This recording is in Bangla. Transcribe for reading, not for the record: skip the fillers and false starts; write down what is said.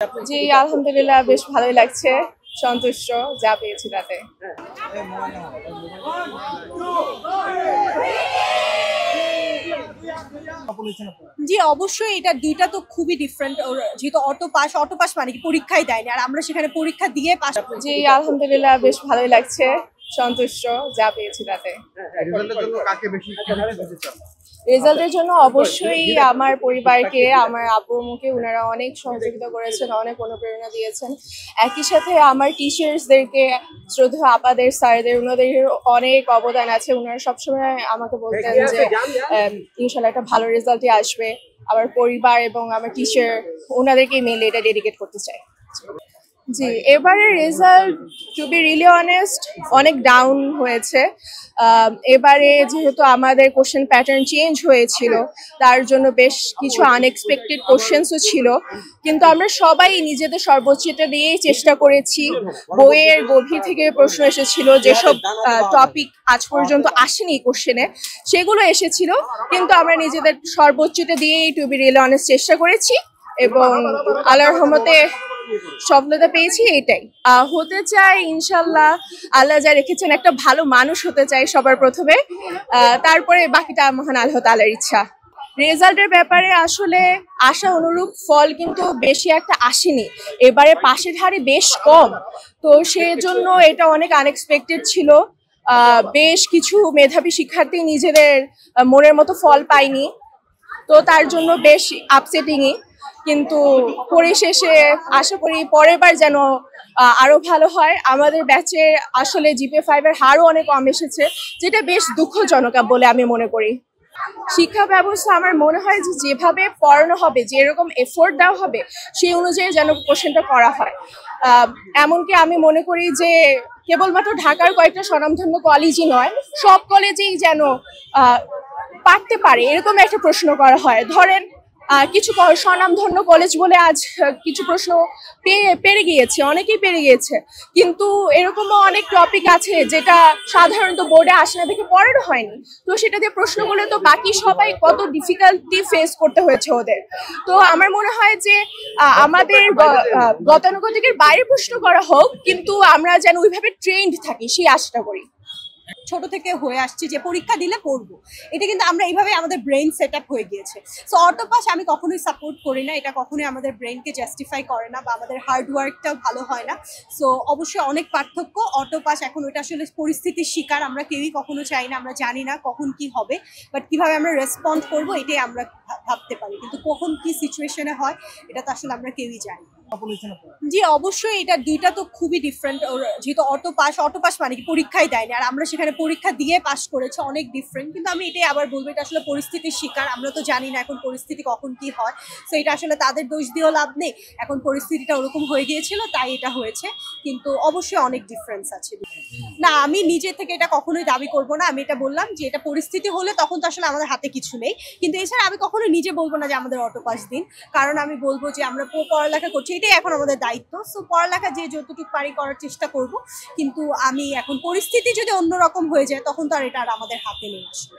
জি, আলহামদুলিল্লাহ বেশ ভালোই লাগছে, সন্তুষ্ট যা পেয়েছি তাতে। জি, অবশ্যই এটা দুইটা তো খুবই ডিফারেন্ট। যেহেতু অটো পাস মানে কি পরীক্ষাই দেয়নি, আর আমরা সেখানে পরীক্ষা দিয়ে পাস। জি, আলহামদুলিল্লাহ বেশ ভালোই লাগছে, সন্তুষ্ট যা পেয়েছি তাতে। রেজাল্টের জন্য অবশ্যই আমার পরিবারকে, আমার আব্বু আম্মুকে, ওনারা অনেক সহযোগিতা করেছেন, অনেক অনুপ্রেরণা দিয়েছেন। একই সাথে আমার টিচার্সদেরকে, শ্রদ্ধেয় আপাদের, স্যারদের, ওনাদের অনেক অবদান আছে। ওনারা সবসময় আমাকে বলতেন যে ইনশাল্লাহ একটা ভালো রেজাল্টই আসবে। আমার পরিবার এবং আমার টিচার, ওনাদেরকে মেনলি এটা ডেডিকেট করতে চাই। জি, এবারের result to be really honest অনেক ডাউন হয়েছে। এবারে যেহেতু আমাদের কোশ্চেন প্যাটার্ন চেঞ্জ হয়েছিল, তার জন্য বেশ কিছু আনএক্সপেক্টেড কোশ্চেন্সও ছিল, কিন্তু আমরা সবাই নিজেদের সর্বোচ্চটা দিয়েই চেষ্টা করেছি। বইয়ের গভীর থেকে প্রশ্ন এসেছিল, যেসব টপিক আজ পর্যন্ত আসেনি কোশ্চেনে সেগুলো এসেছিল, কিন্তু আমরা নিজেদের সর্বোচ্চটা দিয়েই টু বি রিয়েলি অনেস্ট চেষ্টা করেছি এবং আল্লাহর রহমতে সফলতা পেয়েছি। এটাই হতে চাই ইনশাল্লাহ, আল্লাহ যা রেখেছেন একটা ভালো মানুষ হতে চাই সবার প্রথমে, তারপরে বাকিটা মহান আল্লাহ তাআলার ইচ্ছা। রেজাল্টের ব্যাপারে আসলে আশা অনুরূপ ফল কিন্তু বেশি একটা আসেনি, এবারে পাশের হারে বেশ কম, তো সেজন্য এটা অনেক আনএক্সপেক্টেড ছিল। বেশ কিছু মেধাবী শিক্ষার্থী নিজেদের মনের মতো ফল পায়নি, তো তার জন্য বেশ আপসেটিংই, কিন্তু পরিশেষে আশা করি পরের বার যেন আরো ভালো হয়। আমাদের ব্যাচে আসলে GPA 5 এর হারও অনেক কম এসেছে, যেটা বেশ দুঃখজনক বলে আমি মনে করি। শিক্ষা ব্যবস্থা আমার মনে হয় যে যেভাবে পড়ানো হবে, যেরকম এফোর্ট দেওয়া হবে, সেই অনুযায়ী যেন কোশ্চেনটা করা হয়। এমনকি আমি মনে করি যে কেবলমাত্র ঢাকার কয়েকটা স্বনামধন্য কলেজই নয়, সব কলেজেই যেন পারতে পারে এরকম একটা প্রশ্ন করা হয়। ধরেন কিছু স্বনামধন্য কলেজ বলে আজ কিছু প্রশ্ন পেরে গিয়েছে, অনেকেই পেরে গিয়েছে, কিন্তু এরকমও অনেক টপিক আছে যেটা সাধারণত বোর্ডে আসে না দেখে পড়ানো হয়নি, তো সেটা দিয়ে প্রশ্ন করলে তো বাকি সবাই কত ডিফিকাল্টি ফেস করতে হয়েছে ওদের। তো আমার মনে হয় যে আমাদের গতানুগতিকের বাইরে প্রশ্ন করা হোক, কিন্তু আমরা যেন ওইভাবে ট্রেন্ড থাকি সেই আশাটা করি। ছোট থেকে হয়ে আসছি যে পরীক্ষা দিলে পড়বো, এটা কিন্তু আমরা এইভাবে আমাদের ব্রেন সেট আপ হয়ে গিয়েছে। সো অটো পাস আমি কখনোই সাপোর্ট করি না, এটা কখনোই আমাদের ব্রেনকে জাস্টিফাই করে না বা আমাদের হার্ড ওয়ার্কটাও ভালো হয় না। সো অবশ্যই অনেক পার্থক্য। অটো পাস এখন ওইটা আসলে পরিস্থিতির শিকার, আমরা কেউই কখনো চাই না, আমরা জানি না কখন কি হবে, বাট কিভাবে আমরা রেসপন্ড করবো এটাই আমরা ভাবতে পারি, কিন্তু কখন কি সিচুয়েশনে হয় এটা তো আসলে আমরা কেউই জানি। জি, অবশ্যই এটা দুইটা তো খুবই ডিফারেন্ট। যেহেতু অটো পাস মানে কি পরীক্ষাই দেয়নি, আর আমরা সেখানে পরীক্ষা দিয়ে পাস করেছি, অনেক ডিফারেন্ট। কিন্তু আমি এটাই আবার বলবো, এটা আসলে পরিস্থিতির শিকার, আমরা তো জানি না এখন পরিস্থিতি কখন কি হয়। সো এটা আসলে তাদের দোষ দিয়েও লাভ নেই, এখন পরিস্থিতিটা ওরকম হয়ে গিয়েছিল তাই এটা হয়েছে, কিন্তু অবশ্যই অনেক ডিফারেন্স আছে। না, আমি নিজে থেকে এটা কখনোই দাবি করব না। আমি এটা বললাম যে এটা পরিস্থিতি হলে তখন তো আসলে আমাদের হাতে কিছু নেই, কিন্তু এছাড়া আমি কখনোই নিজে বলবো না যে আমাদের অটো পাস দিন, কারণ আমি বলবো যে আমরা পড়ালেখা করছি, এটাই এখন আমাদের দায়িত্ব। সো পড়ালেখা যে যতটুকু পারি করার চেষ্টা করব, কিন্তু আমি এখন পরিস্থিতি যদি অন্যরকম হয়ে যায় তখন তো আর এটা আর আমাদের হাতে নেই আসলে।